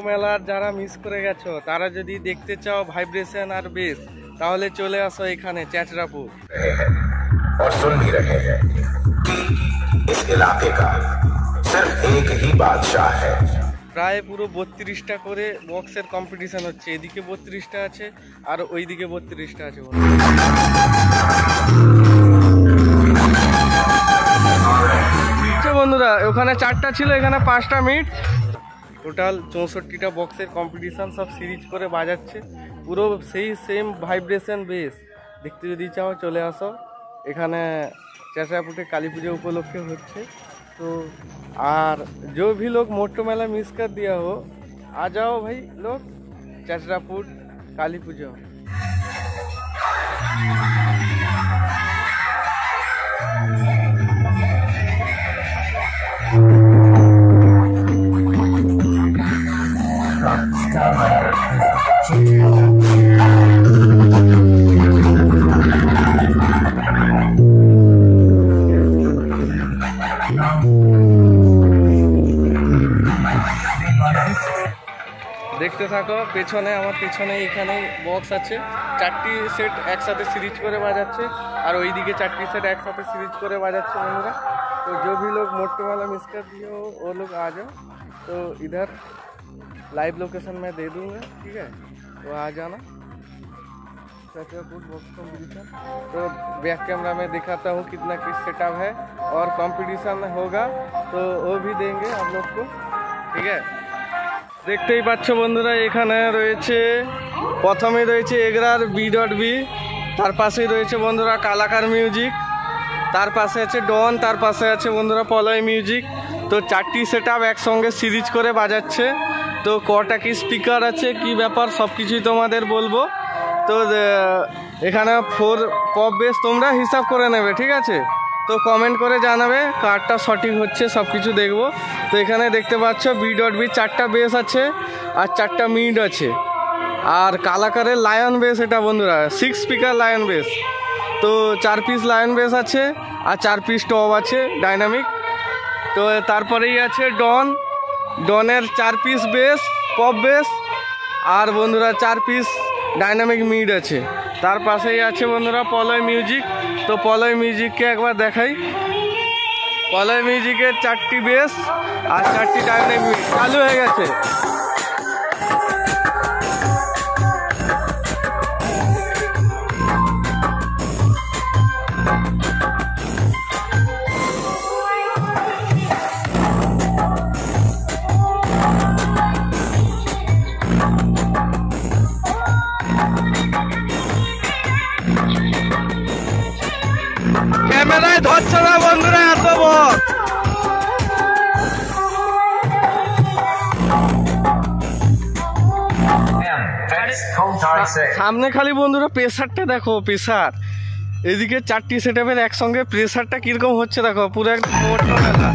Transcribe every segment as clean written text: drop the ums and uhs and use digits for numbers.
মেলার যারা মিস করে গেছো তারা যদি দেখতে চাও ভাইব্রেশন আর বেস তাহলে চলে আসো এখানে চ্যাচরাপুর। और सुन भी रहे हैं कि इस इलाके का सिर्फ एक ही बादशाह है। প্রায় পুরো 32টা করে বক্সের কম্পিটিশন হচ্ছে, এদিকে 32টা আছে আর ওইদিকে 32টা আছে। বন্ধুরা ওখানে 4টা ছিল, এখানে 5টা মিট, টোটাল 64টা বক্সের কম্পিটিশন, সব সিরিজ করে বাজাচ্ছে পুরো সেই সেম ভাইব্রেশন বেস। দেখতে যদি চাও চলে আসো এখানে, চ্যাচরাপুরে काली पूजा उपलक्षे होच्छे। तो और जो भी लोग मोटो मेला मिस कर दिया हो आ जाओ भाई लोग চ্যাচরাপুর काली पूजा। দেখতে থাকো পেছনে, আমার পেছনে এখানে বক্স আছে, 4টি সেট একসাথে সিরিজ করে বাজাচ্ছে আর ওইদিকে 4टी सेट একসাথে সিরিজ করে বাজাচ্ছে বন্ধুরা। तो जो भी लोग मोटो वाला मिस कर दिए हो वो लोग आ जाओ। तो इधर लाइव लोकेशन मैं दे दूंगा, ठीक है, तो आ जाना চ্যাচরাপুর बॉक्स कॉम्पिटिशन। तो बैक कैमरा में दिखाता हूँ कितना किस सेटअप है और कंपटीशन होगा तो वो भी देंगे हम लोग को, ठीक है। দেখতেই পাচ্ছ বন্ধুরা এখানে রয়েছে, প্রথমে রয়েছে এগরার B.B, তার পাশেই রয়েছে বন্ধুরা কালাকার মিউজিক, তার পাশে আছে ডন, তার পাশে আছে বন্ধুরা পলয় মিউজিক। তো 4টি সেটআপ একসঙ্গে সিরিজ করে বাজাচ্ছে। তো কটা কি স্পিকার আছে কি ব্যাপার সব কিছুই তোমাদের বলবো। তো এখানে 4 পপ বেস তোমরা হিসাব করে নেবে, ঠিক আছে। তো কমেন্ট করে জানাবে কারটা সঠিক হচ্ছে, সব কিছু দেখবো। তো এখানে দেখতে পাচ্ছ B.B 4টা বেস আছে আর 4টা মিড আছে, আর কালাকারের লায়ন বেস এটা বন্ধুরা 6 স্পিকার লায়ন বেস। তো 4 পিস লায়ন বেস আছে আর 4 পিস টপ আছে ডাইনামিক। তো তারপরেই আছে ডনের 4 পিস বেস পপ বেস আর বন্ধুরা 4 পিস ডাইনামিক মিড আছে। তার পাশেই আছে বন্ধুরা পলয় মিউজিক। তো পলয় মিউজিককে একবার দেখাই, পলয় মিউজিকের 4টি বেস আর 4টি ডাইনামিক মিড চালু হয়ে গেছে। ক্যামেরায় ধরছে না বন্ধুরা এত বড়। সামনে খালি বন্ধুরা প্রেসারটা দেখো, প্রেসার এদিকে 4টি সেটআপের একসঙ্গে প্রেসারটা কিরকম হচ্ছে দেখো, পুরো একদম মোটর মেলা।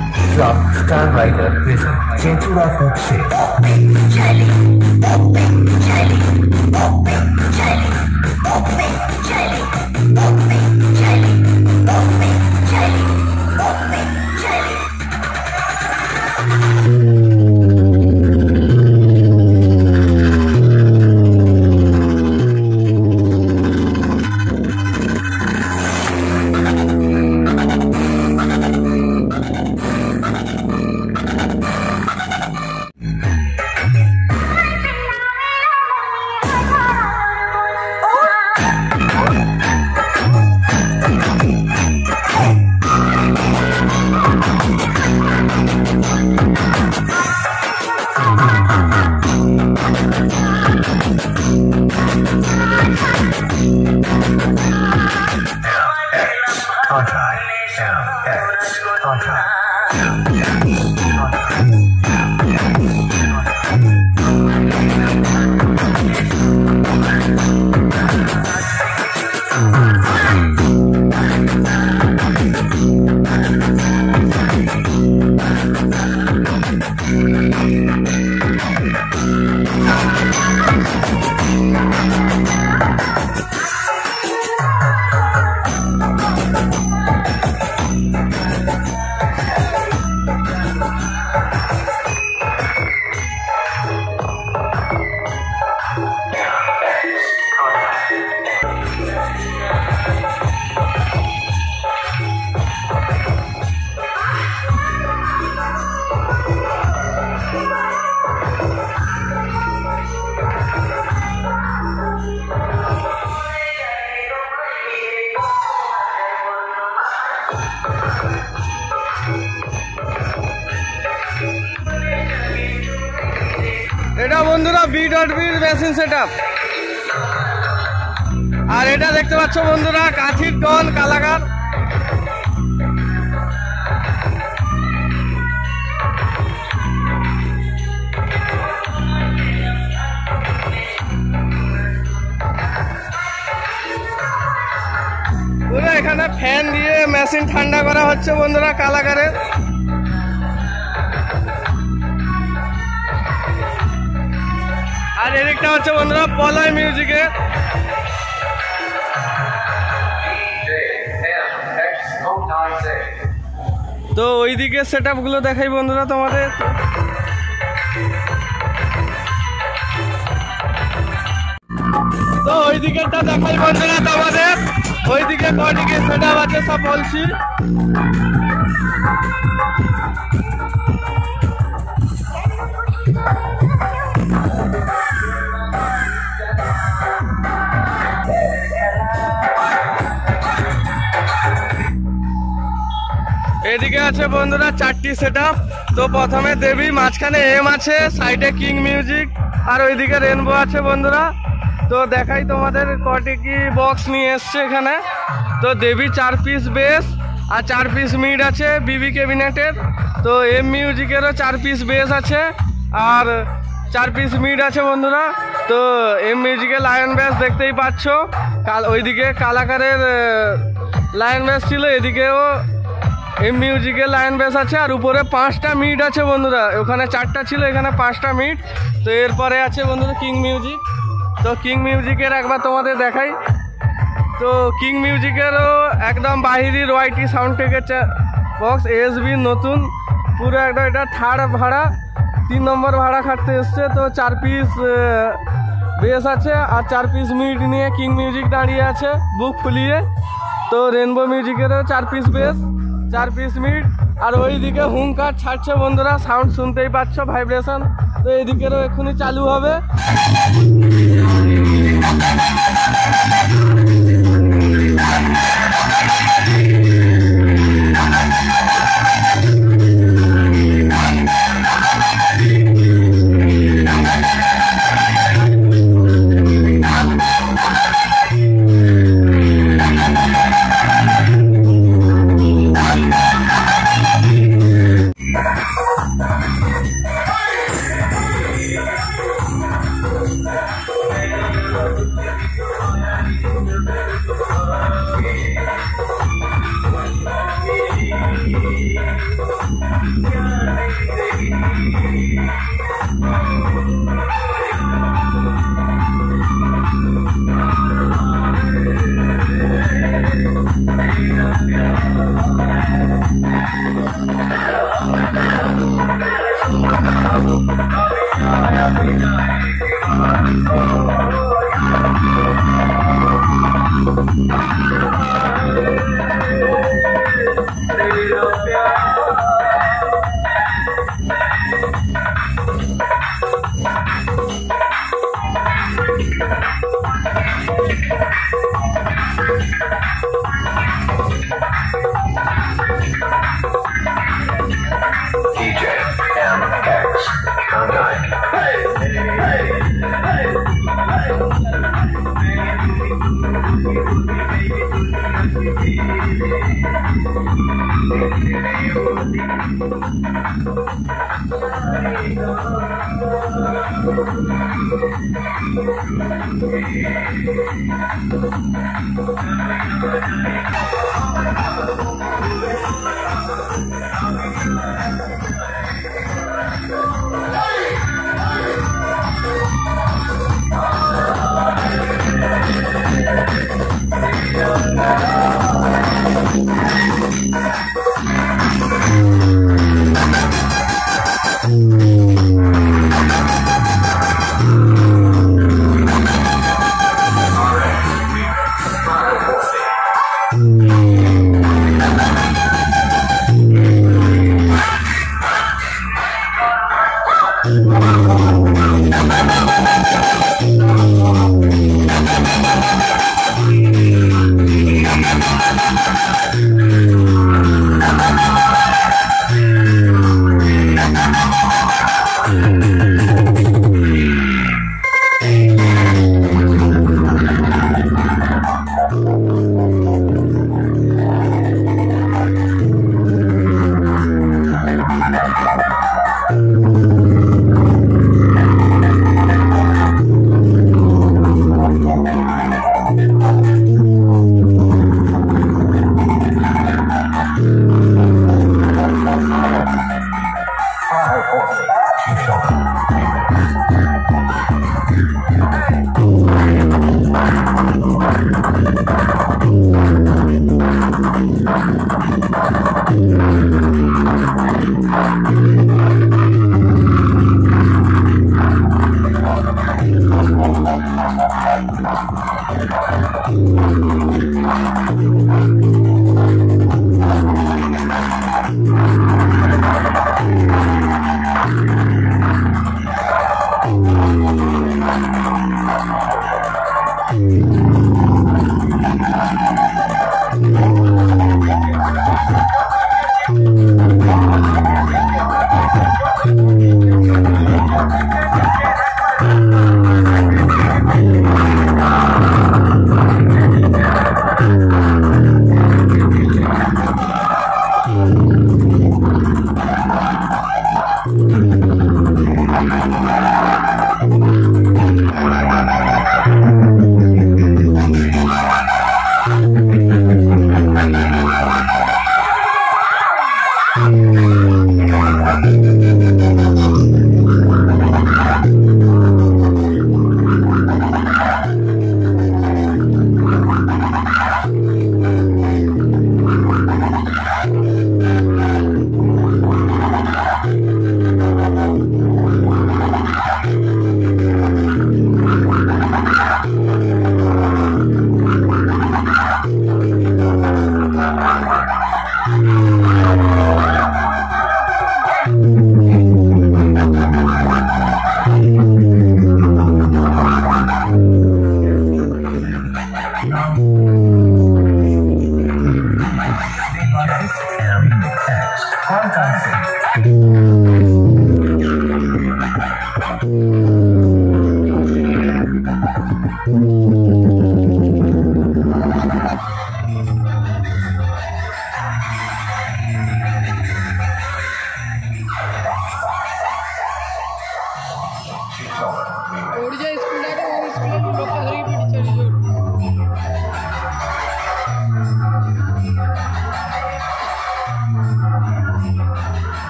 এটা বন্ধুরা B.B মেশিন সেটআপ। আর এটা দেখতে পাচ্ছ বন্ধুরা কাঠির টন কালাকার। পুরো এখানে ফ্যান দিয়ে মেশিন ঠান্ডা করা হচ্ছে বন্ধুরা কালাকারের। আর এদিকটা হচ্ছে বন্ধুরা পলয় মিউজিকের। তো ওইদিকে সেটআপ গুলো দেখাই বন্ধুরা তোমাদের। তো ওইদিকেটা দেখাই বন্ধুরা তোমাদের। ওইদিকে কয়দিকে সেটআপ আছে সব বলছি। এদিকে আছে বন্ধুরা 4টি সেটআপ। তো প্রথমে দেবী, মাঝখানে এম আছে, সাইডে কিং মিউজিক, আর ওইদিকে রেনবো আছে বন্ধুরা। তো দেখাই তোমাদের কটি কি বক্স নিয়ে এসছে এখানে। তো দেবী 4 পিস বেস আর 4 পিস মিড আছে বিবি ক্যাবিনেটের। তো এম মিউজিকেরও 4 পিস বেস আছে আর 4 পিস মিড আছে বন্ধুরা। তো এম মিউজিকের লায়ন ব্যাস দেখতেই পাচ্ছ। ওইদিকে কালাকারের লায়ন ব্যাস ছিল, এদিকেও এম মিউজিকের লাইন বেস আছে। আর উপরে 5টা মিড আছে বন্ধুরা, ওখানে 4টা ছিল, এখানে 5টা মিড। তো এরপরে আছে বন্ধুরা কিং মিউজিক। তো কিং মিউজিকের একবার তোমাদের দেখাই। তো কিং মিউজিকেরও একদম বাহিরির ওয়াইটি সাউন্ড টেকের বক্স এসবি নতুন পুরো একদম। এটা 3rd ভাড়া, 3 নম্বর ভাড়া খাটতে এসছে। তো 4 পিস বেস আছে আর 4 পিস মিড নিয়ে কিং মিউজিক দাঁড়িয়ে আছে বুক ফুলিয়ে। তো রেনবো মিউজিকেরও 4 পিস বেস 4 পিস মিড। আর ওইদিকে হুঙ্কার ছাড়ছে বন্ধুরা, সাউন্ড শুনতেই পাচ্ছ ভাইব্রেশন। তো এইদিকেরও এক্ষুনি চালু হবে।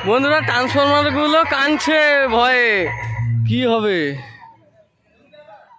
বন্ধুরা ট্রান্সফরমার গুলো কাঁদছে ভয়ে, কি হবে।